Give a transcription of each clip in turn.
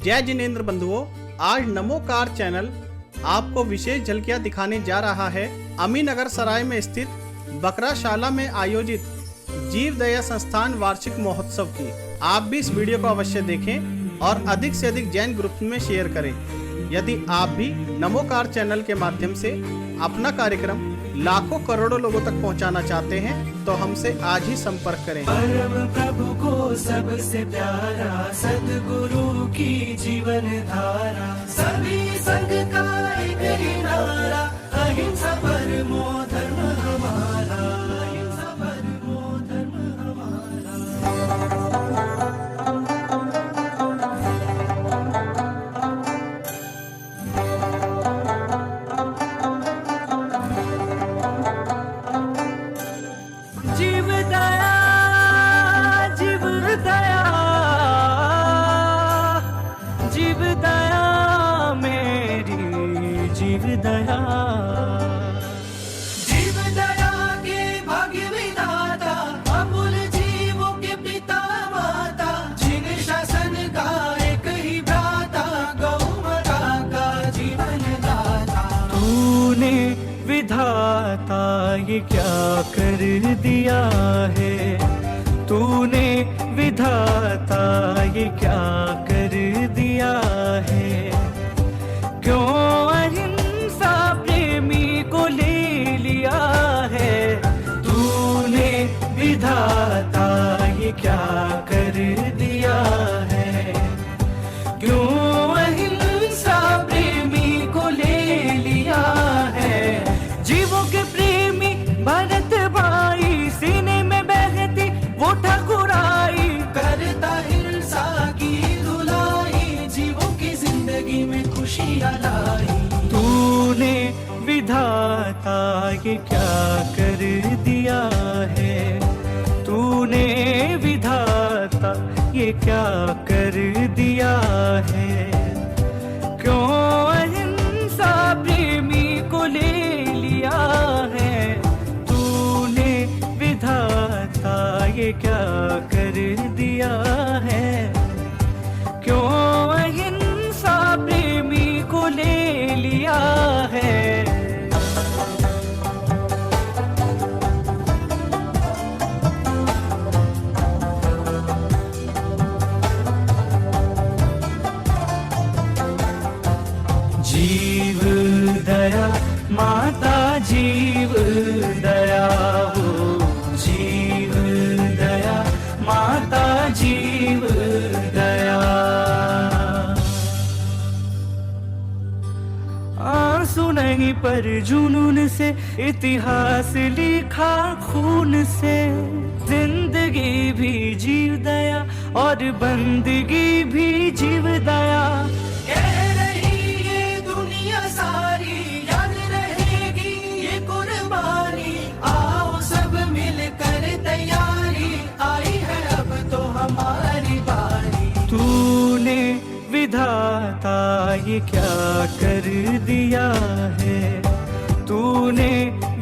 जय जिनेंद्र बंधुओं, आज नमोकार चैनल आपको विशेष झलकियां दिखाने जा रहा है अमीनगर सराय में स्थित बकराशाला में आयोजित जीव दया संस्थान वार्षिक महोत्सव की। आप भी इस वीडियो को अवश्य देखें और अधिक से अधिक जैन ग्रुप में शेयर करें। यदि आप भी नमोकार चैनल के माध्यम से अपना कार्यक्रम लाखों करोड़ों लोगों तक पहुंचाना चाहते हैं तो हमसे आज ही संपर्क करें। परम प्रभु को सबसे प्यारा सद्गुरु की जीवन धारा, सभी संग का एक ही नारा, अहिंसा परमो धर्म हमारा, अहिंसा परमो धर्म हमारा। जीव दया, जीव दया, जीव दया मेरी जीव दया, जीव दया के भाग्य विधाता, अमूल जीवों के पिता माता, जिन शासन का एक ही भ्राता, गौ माता का जीवन दाता। तूने विधाता ये क्या कर दिया है, तूने विधाता ये क्या कर दिया है, क्यों अहिंसा प्रेमी को ले लिया है, तूने विधाता ये क्या कर दिया है, क्यों अहिंसा प्रेमी को ले लिया है। जीवों के प्रेमी भरत भाई, सीने में बहती वो ठाकुराई, करता हिंसा की धुलाई, जीवों की जिंदगी में खुशियाँ लाई। तूने विधाता ये क्या कर दिया है, तूने विधाता ये क्या कर दिया है, क्यों अहिंसा प्रेमी को ले लिया है, तूने विधाता ये क्या कर दिया है, क्यों अहिंसा प्रेमी को ले लिया है। जीव दया माता, जीव दया हो, जीव दया माता, जीव दया। आंसू नहीं पर जुनून से इतिहास लिखा खून से, जिंदगी भी जीव दया और बंदगी भी जीव दया। सारी याद रहेगी ये कुर्बानी, आओ सब मिलकर तैयारी, आई है अब तो हमारी बारी। तूने विधाता ये क्या कर दिया है, तूने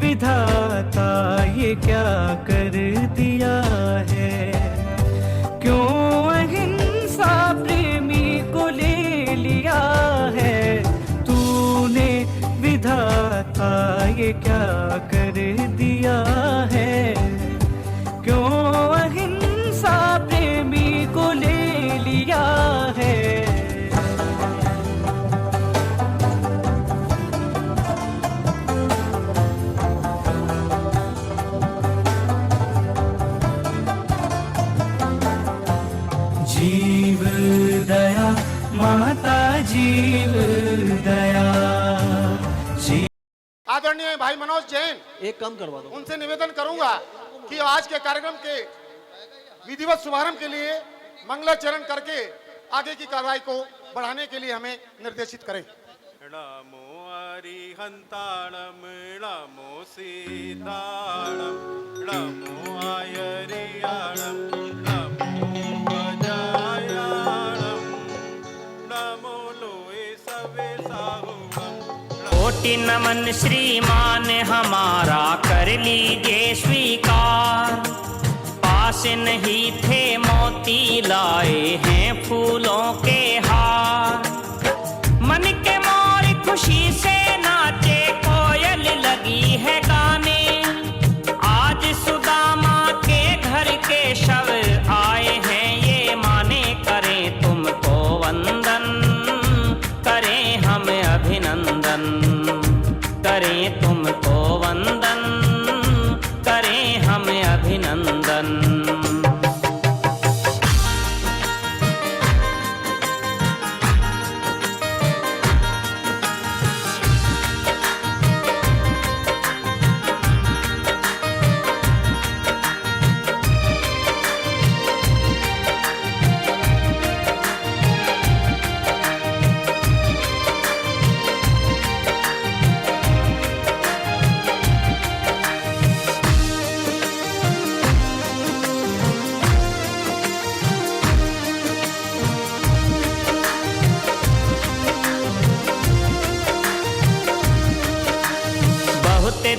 विधाता ये क्या कर दिया है, क्यों अहिंसा प्रेमी को ले लिया है, तूने विधाता ये क्या कर दिया है, क्यों अहिंसा प्रेमी को ले लिया है। जीव दया माता, जीव दया। आदरणीय भाई मनोज जैन, एक काम करवा दो। उनसे निवेदन करूंगा कि आज के कार्यक्रम के विधिवत शुभारंभ के लिए मंगलाचरण करके आगे की कार्रवाई को बढ़ाने के लिए हमें निर्देशित करें। नमो अरिहंताणम, नमो सीताणम, नमो आयरियाणम, नमो अजायाणम, नमो लोए सवे साहुवम। कोटि नमन श्रीमान हमारा कर लीजिए स्वीकार, पास नहीं थे मोती लाए हैं फूलों के हार। वंदन, करें हम अभिनंदन। करें तुमको वंदन, करें हम अभिनंदन।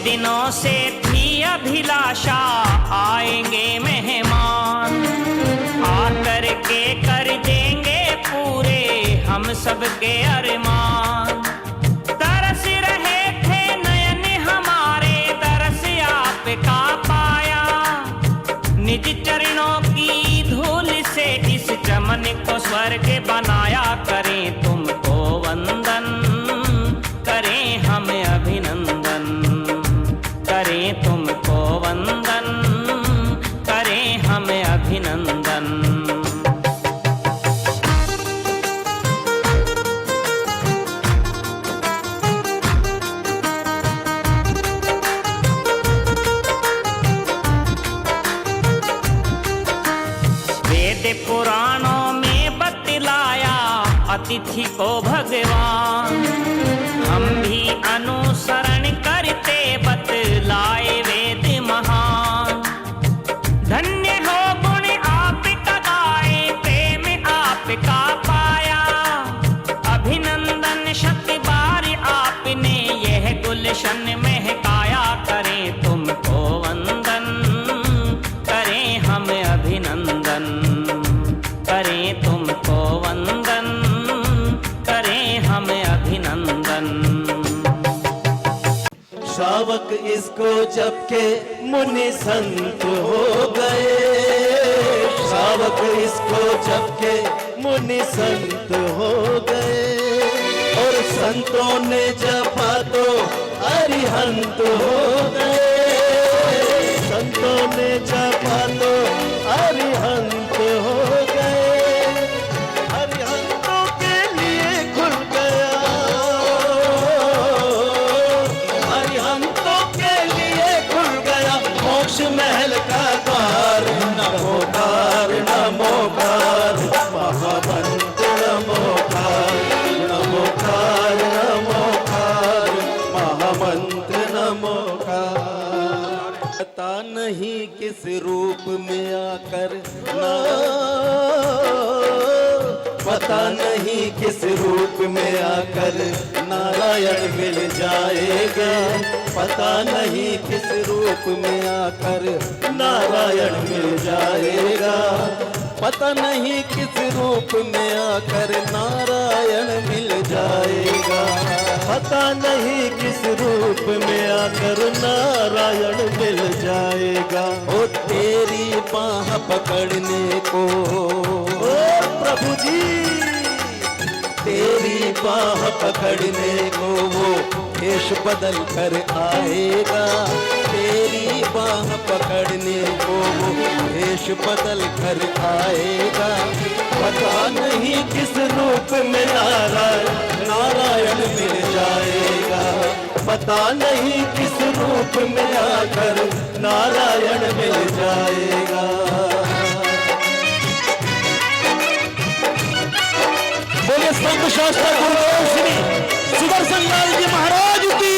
दिनों से थी अभिलाषा, आएंगे मेहमान, आकर के कर देंगे पूरे हम सबके अरमान। तरस रहे थे नयन हमारे, तरस आपका पाया, निज चरणों की धूल से इस चमन को स्वर्ग बनाया। करें तुमको वंदन, करें हम अभिनंदन। करें तुमको वंदन, करें हम अभिनंदन। वेद पुराणों में बतलाया अतिथि को भगवान, हम भी अनुसरण करते बतलाए वेद महान। धन्य हो गुण आपका गाए, प्रेम आपका पाया, अभिनंदन शत बार आपने यह गुलशन महकाया। करें तुमको वंदन, करें हम अभिनंदन। करें तुमको वंदन, करें हम अभिनंदन। श्रावक इसको जबके मुनि संत हो गए, श्रावक इसको जबके मुनि संत हो गए, और संतों ने जपा तो अरिहंत हो गए, संतों ने जपा तो अरिहंत हो गए, अरिहंतों के लिए खुल गया, अरिहंतों के लिए खुल गया मोक्ष महल का द्वार। नमोकार नमोकार महामंत्र नमोकार, नमोकार नमोकार महामंत्र नमोकार। पता नहीं किस रूप में आकर पता नहीं किस रूप में आकर नारायण मिल जाएगा, पता नहीं किस रूप में आकर नारायण मिल जाएगा, पता नहीं किस रूप में आकर नारायण मिल जाएगा, पता नहीं किस रूप में आकर नारायण मिल जाएगा। ओ तेरी बाह पकड़ने को ओ प्रभु जी, तेरी बाह पकड़ने को वो वेश बदल कर आएगा, तेरी बाह पकड़ने को वो वेश बदल कर आएगा। पता नहीं किस रूप में नारायण मिल जाएगा, पता नहीं किस रूप में आकर नारायण मिल जाएगा। बोले संत शास्त्र गुरुदेव श्री सुदर्शन लाल जी महाराज की।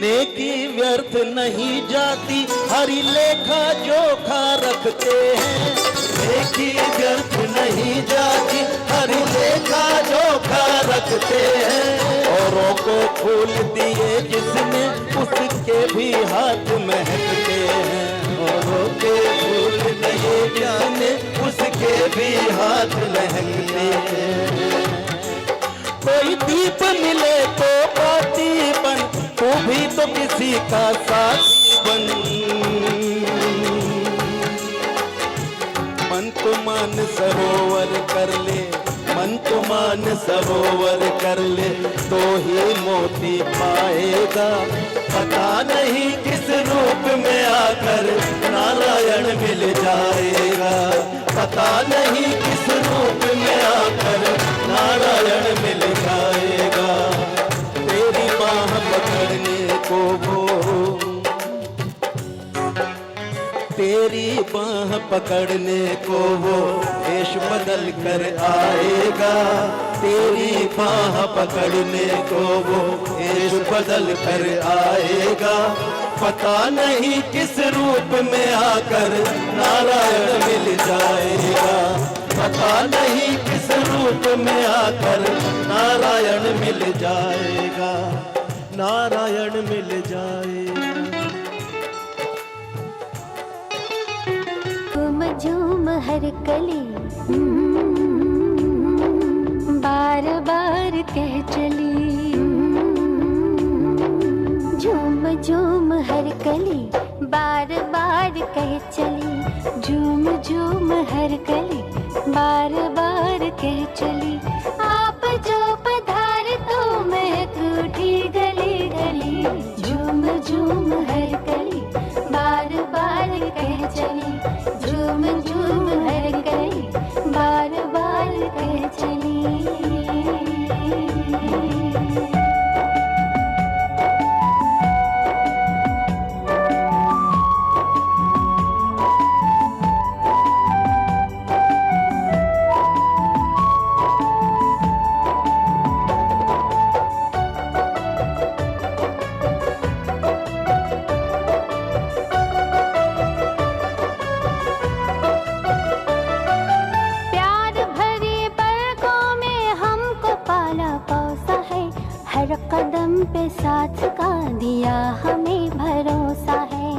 नेकी व्यर्थ नहीं जाती, हरि लेखा जोखा रखते हैं, नेकी व्यर्थ नहीं जाती, हरि लेखा जोखा रखते हैं। औरों को फूल दिए जिसने उसके भी हाथ महकते हैं, औरों के फूल दिए जिसने उसके भी हाथ महकते हैं। किसी का साथी बन। मन तो मान सरोवर कर ले, मन तो मान सरोवर कर ले, तो ही मोती पाएगा। पता नहीं किस रूप में आकर नारायण मिल जाएगा। पता नहीं किस रूप में आकर नारायण मिल जाएगा। तेरी बाह पकड़ने को वो, तेरी बाह पकड़ने को वो वेश बदल कर आएगा। तेरी बाह पकड़ने को वो वेश बदल कर आएगा। पता नहीं किस रूप में आकर नारायण मिल जाएगा। पता नहीं किस रूप में आकर नारायण मिल जाएगा। नारायण मिल जाएगा। झूम झूम हर कली बार बार कह चली। झूम झूम हर कली बार बार कह चली। झूम झूम हर कली बार बार कह चली। आप जो पधार तो महक उठी गली गली। झूम झूम हर कली बार बार कह चली। झूम झूम हर कली बार बार कह चली। हर कदम पे साथ का दिया हमें भरोसा है।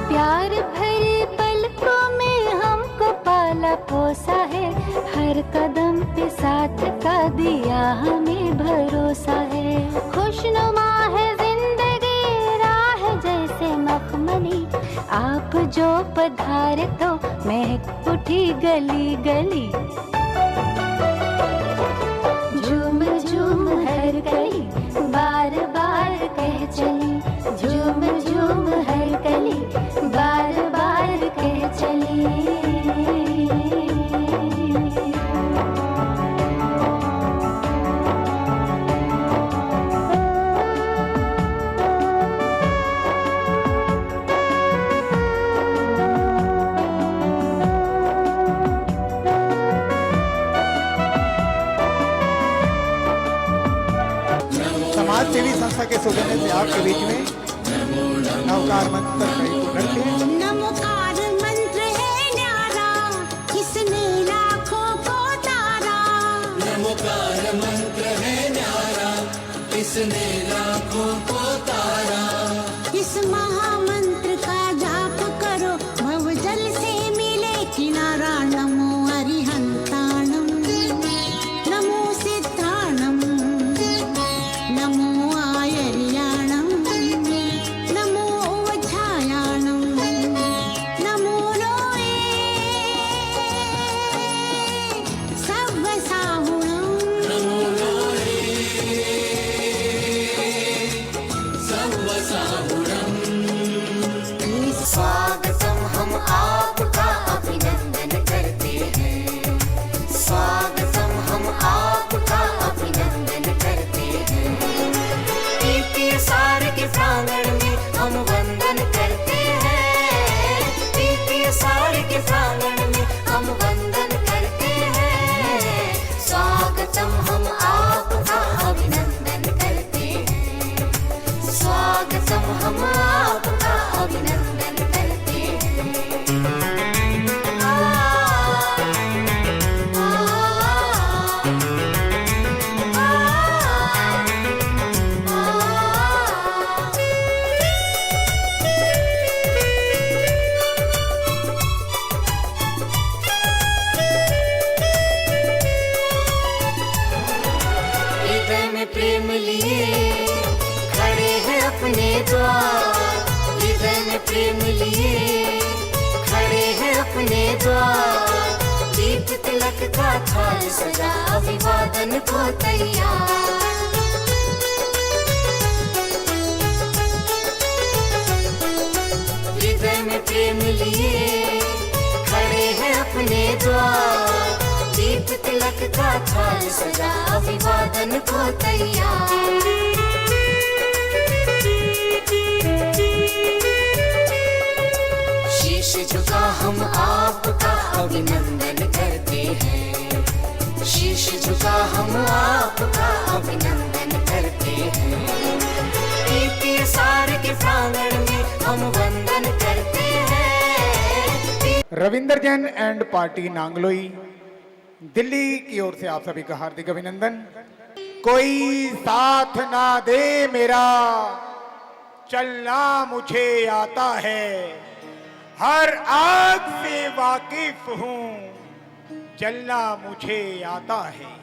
प्यार भरे पलकों में हमको पाला पोसा है। हर कदम पे साथ का दिया हमें भरोसा है। खुशनुमा है जिंदगी राह जैसे मखमली। आप जो पधारे तो महक उठी गली गली। झूम झूम हर कली बार बार कह चली। झूम झूम हर कली बार बार कह चली। समाज सेवी संस्था के सौजन्य से आपके बीच में नवकार मंत्र करते हैं। नमोकार मंत्र है न्यारा, इसने लाखों को तारा। नमोकार मंत्र है न्यारा, इसने लाखों को तारा। इस महामंत्र का जाप करो, भवजल से मिले किनारा। नमो अरिहंताणम, नमो सिद्धाणम, नमो आयर्याणम, नमो वच्छायाणम, नमो लोए सव्वसाहुणम। नमो लोए सव्वसाहुणम, थाल सजा अभिवादन को तैयार। हृदय में प्रेम लिए खड़े हैं अपने द्वार, दीप तिलक का थाल सजा अभिवादन को तैयार। शीश झुका हम आपका अभिनंदन करते हैं, शीश झुका हम आपका अभिनंदन करते हैं। एक सार के प्रांगण में हम वंदन करते हैं। रविंदर जैन एंड पार्टी नांगलोई दिल्ली की ओर से आप सभी का हार्दिक अभिनंदन। कोई साथ ना दे मेरा, चलना मुझे आता है, हर आग से वाकिफ हूँ, चलना मुझे आता है।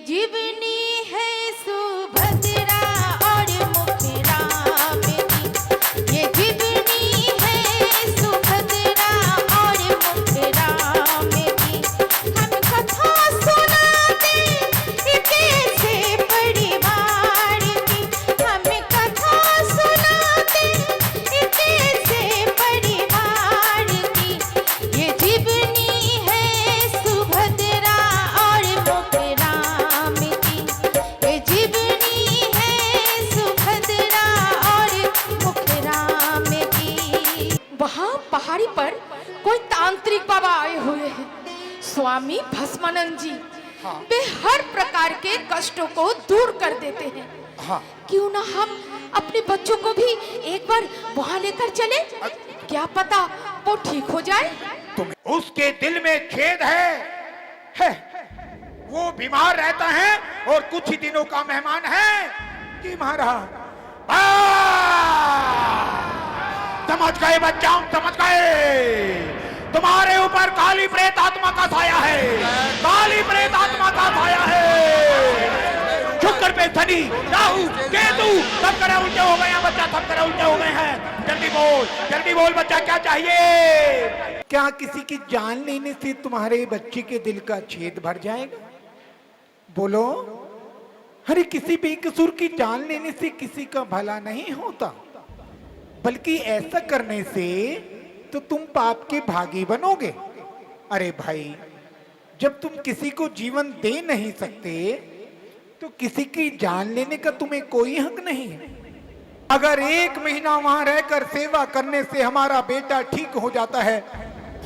जीवनी है सुभद्रा और मुखरा मेरी, ये जीवनी है सुभद्रा और मुखरा मेरी। हम कथा सुनाते कैसे परिवार की, हम कथा सुनाते कैसे परिवार की। ये जीवनी है सुभद्रा और मुखरा मेरी, ये जीवनी है सुभद्रा और मुखरा मेरी। वहाँ पहाड़ी पर कोई तांत्रिक बाबा आए हुए हैं, स्वामी भस्मानंद जी। हाँ। वे हर प्रकार के कष्टों को दूर कर देते हैं। हाँ। क्यों ना हम अपने बच्चों को भी एक बार वहाँ लेकर चले, क्या पता वो ठीक हो जाए। तुम्हें उसके दिल में छेद है। वो बीमार रहता है और कुछ ही दिनों का मेहमान है कि महाराज समझ गए बच्चा, समझ गए। तुम्हारे ऊपर काली प्रेत आत्मा का साया है, काली प्रेत आत्मा का साया है। शुक्र पे शनि राहु केतु सब तरह उल्टे हो गए हैं बच्चा, सब तरह उल्टे हो गए हैं। जल्दी बोल बच्चा, क्या चाहिए? क्या किसी की जान लेने से तुम्हारे बच्चे के दिल का छेद भर जाएगा? बोलो। अरे किसी बेकसूर की जान लेने से किसी का भला नहीं होता, बल्कि ऐसा करने से तो तुम पाप के भागी बनोगे। अरे भाई, जब तुम किसी को जीवन दे नहीं सकते तो किसी की जान लेने का तुम्हें कोई हक नहीं है। अगर 1 महीना वहां रहकर सेवा करने से हमारा बेटा ठीक हो जाता है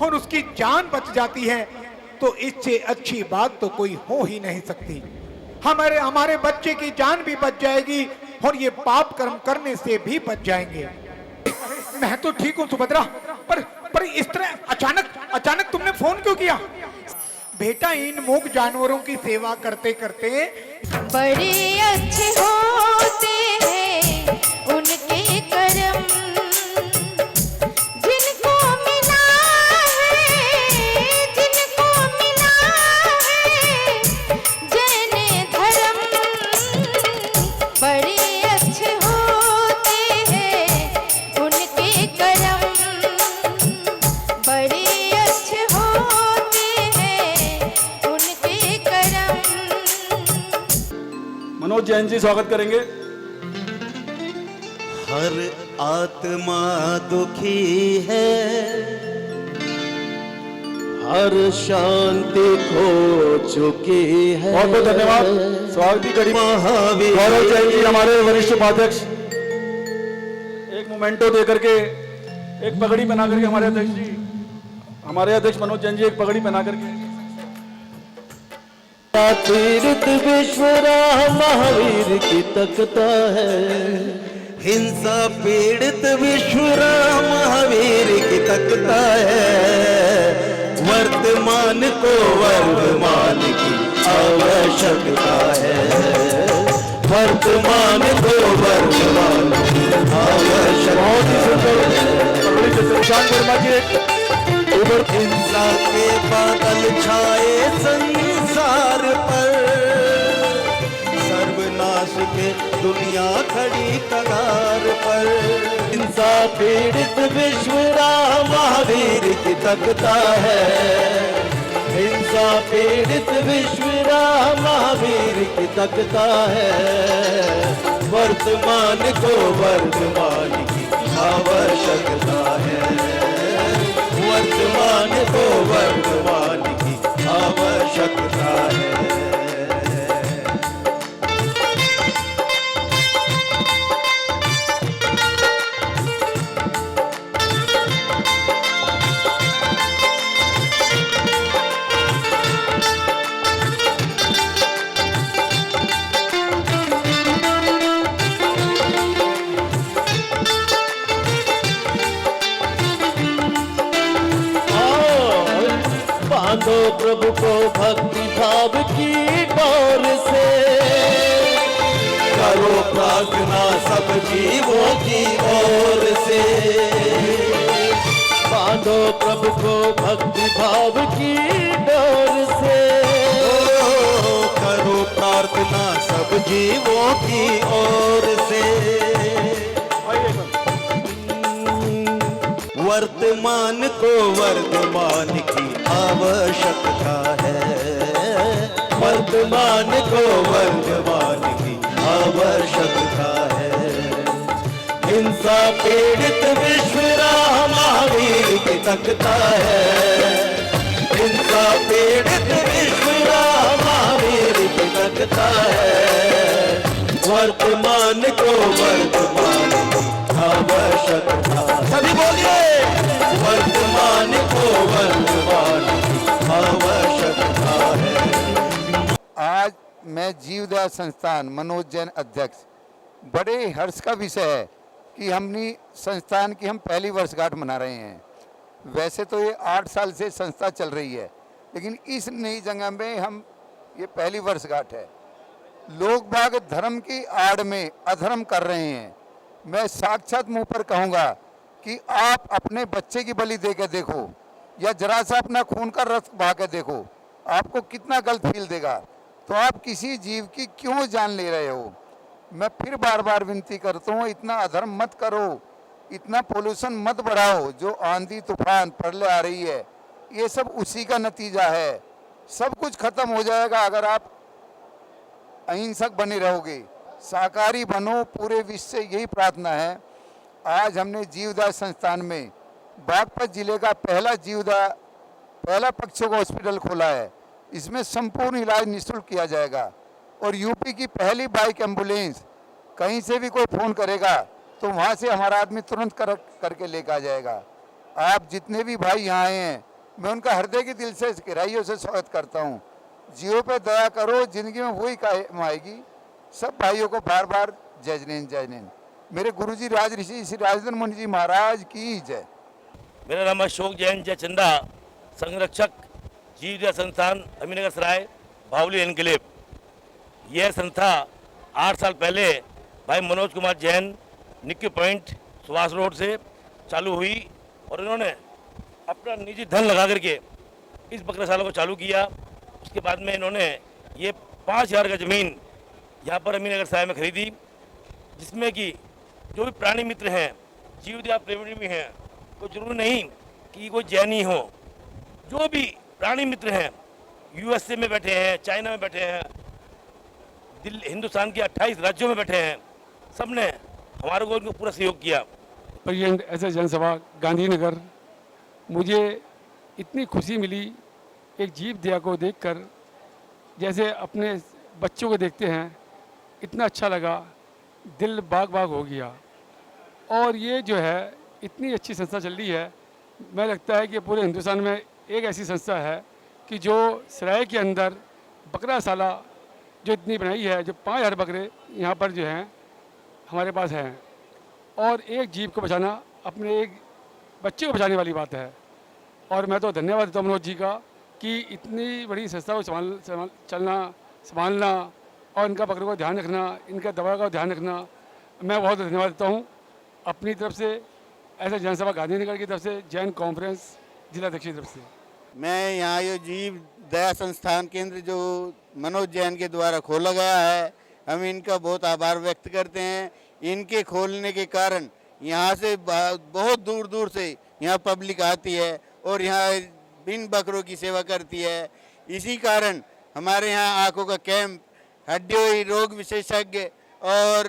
और उसकी जान बच जाती है, तो इससे अच्छी बात तो कोई हो ही नहीं सकती। हमारे बच्चे की जान भी बच जाएगी और ये पाप कर्म करने से भी बच जाएंगे। मैं तो ठीक हूँ सुभद्रा, पर इस तरह अचानक तुमने फोन क्यों किया? बेटा, इन मूक जानवरों की सेवा करते करते बड़े अच्छे होते हैं उनके कर्म, जिनको मिला है, जिनको मिला है जैन धर्म। बड़े अच्छे होते हैं उनके कर्म, बड़े अच्छे होते हैं उनके कर्म। मनोज जैन जी स्वागत करेंगे। हर आत्मा दुखी है, हर शांति खो चुकी है। बहुत बहुत धन्यवाद। स्वागत की कड़ी महावीर गौरव जैन जी हमारे वरिष्ठ उपाध्यक्ष, एक मोमेंटो दे करके, एक पगड़ी पहना करके हमारे अध्यक्ष मनोज जैन जी एक पगड़ी पहना करके। तीर्थ विश्वराह महावीर की तकता है, हिंसा पीड़ित विश्वराह महावीर की तकता है। वर्तमान को वर्तमान की आवश्यकता है, वर्तमान को वर्तमान की आवश्यकता है। हिंसा के बादल छाए संसार पर, सर्वनाश के दुनिया खड़ी कगार पर। हिंसा पीड़ित विश्वराह महावीर की तकता है, हिंसा पीड़ित विश्वराह महावीर की तकता है, वर्तमान को वर्तमान की आवश्यकता है, वर्तमान को वर्तमान की आवश्यकता है। बांधो प्रभु को भक्ति भाव की डोर से, करो प्रार्थना सब जीवों की ओर से। बांधो प्रभु को भक्ति भाव की डोर से, करो प्रार्थना सब जीवों की ओर से। वर्तमान को वर्तमान की आवश्यकता है, वर्तमान को वर्तमान की आवश्यकता है। हिंसा पीड़ित विश्वराह महावीर की तकता है, हिंसा पीड़ित विश्वराह महावीर की तकता है। वर्तमान को वर्तमान की आवश्यकता, सभी बोलिए, वर्तमान को वर्तमान की आवश्यकता है। आज मैं जीवदया संस्थान मनोज जैन अध्यक्ष, बड़े हर्ष का विषय है कि हमने संस्थान की हम पहली वर्षगांठ मना रहे हैं। वैसे तो ये 8 साल से संस्था चल रही है, लेकिन इस नई जगह में हम ये पहली वर्षगांठ है। लोग बाग धर्म की आड़ में अधर्म कर रहे हैं। मैं साक्षात मुंह पर कहूँगा कि आप अपने बच्चे की बलि दे के देखो, या जरा सा अपना खून का रस बहा के देखो, आपको कितना गलत फील देगा। तो आप किसी जीव की क्यों जान ले रहे हो? मैं फिर बार बार विनती करता हूँ, इतना अधर्म मत करो, इतना पोल्यूशन मत बढ़ाओ। जो आंधी तूफान प्रलय आ रही है, ये सब उसी का नतीजा है। सब कुछ खत्म हो जाएगा अगर आप अहिंसक बने रहोगे, शाकाहारी बनो। पूरे विश्व से यही प्रार्थना है। आज हमने जीवदया संस्थान में बागपत जिले का पहला पक्षियों का हॉस्पिटल खोला है। इसमें संपूर्ण इलाज निःशुल्क किया जाएगा। और यूपी की पहली बाइक एम्बुलेंस, कहीं से भी कोई फ़ोन करेगा तो वहाँ से हमारा आदमी तुरंत करके लेकर आ जाएगा। आप जितने भी भाई यहाँ आए हैं, मैं उनका हृदय के दिल से गहराइयों से स्वागत करता हूँ। जीवों पे दया करो, जिंदगी में वही काम आएगी। सब भाइयों को बार बार जय जैन जय जैन। मेरे गुरुजी राज ऋषि श्री राजधन मुनि जी महाराज की जय। मेरा नाम अशोक जैन जय चंदा, संरक्षक जीवदया संस्थान अमीनगर सराय बावली एनक्लेव। यह संस्था 8 साल पहले भाई मनोज कुमार जैन निक्की पॉइंट सुभाष रोड से चालू हुई, और इन्होंने अपना निजी धन लगा करके इस बकराशाला को चालू किया। उसके बाद में इन्होंने ये 5000 का ज़मीन यहाँ पर अमीनगर सराय में खरीदी, जिसमें कि जो भी प्राणी मित्र हैं, जीवदया प्रेमी भी हैं, कोई जरूरी नहीं कि कोई जैनी हो, जो भी प्राणी मित्र हैं, यूएसए में बैठे हैं, चाइना में बैठे हैं, दिल्ली हिंदुस्तान के 28 राज्यों में बैठे हैं, सब ने हमारे को उनको पूरा सहयोग किया। प्रेसिडेंट ऐसे जनसभा गांधीनगर, मुझे इतनी खुशी मिली एक जीवदया को देखकर, जैसे अपने बच्चों को देखते हैं, इतना अच्छा लगा, दिल बाग बाग हो गया। और ये जो है इतनी अच्छी संस्था चल रही है, मैं लगता है कि पूरे हिंदुस्तान में एक ऐसी संस्था है कि जो सराय के अंदर बकराशाला जो इतनी बनाई है, जो 5000 बकरे यहाँ पर जो हैं हमारे पास हैं, और एक जीव को बचाना अपने एक बच्चे को बचाने वाली बात है। और मैं तो धन्यवाद देता हूँ मनोज जी का कि इतनी बड़ी संस्था को संभालना और इनका बकरों का ध्यान रखना, इनका दवा का ध्यान रखना, मैं बहुत धन्यवाद देता हूँ अपनी तरफ से, ऐसे जनसभा गांधीनगर की तरफ से, जैन कॉन्फ्रेंस जिलाध्यक्ष की तरफ से। मैं यहाँ ये जीव दया संस्थान केंद्र जो मनोज जैन के द्वारा खोला गया है, हम इनका बहुत आभार व्यक्त करते हैं। इनके खोलने के कारण यहाँ से बहुत दूर दूर से यहाँ पब्लिक आती है, और यहाँ इन बकरों की सेवा करती है। इसी कारण हमारे यहाँ आँखों का कैंप, हड्डियों रोग विशेषज्ञ और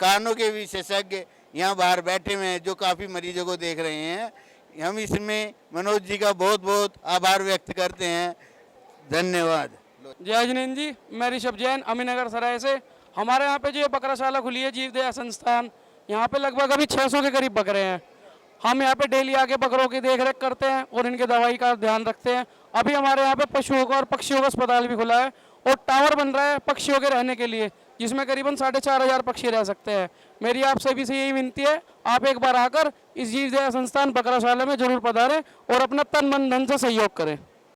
कानों के विशेषज्ञ यहाँ बाहर बैठे हुए हैं जो काफ़ी मरीजों को देख रहे हैं। हम इसमें मनोज जी का बहुत बहुत आभार व्यक्त करते हैं। धन्यवाद। जय जिनेन्द्र जी, मैं ऋषभ जैन अमीनगर सराय से। हमारे यहाँ पे जो बकराशाला खुली है जीव दया संस्थान, यहाँ पे लगभग अभी 600 के करीब बकरे हैं। हम यहाँ पे डेली आके बकरों की देखरेख करते हैं और इनके दवाई का ध्यान रखते हैं। अभी हमारे यहाँ पे पशुओं का और पक्षियों का अस्पताल भी खुला है और टावर बन रहा है पक्षियों के रहने के लिए, जिसमें करीबन 4500 पक्षी रह सकते हैं। मेरी आप सभी से यही विनती है, आप एक बार आकर इस जीव दया संस्थान बकराशाला में जरूर पधारें और अपना तन मन धन से सहयोग करें।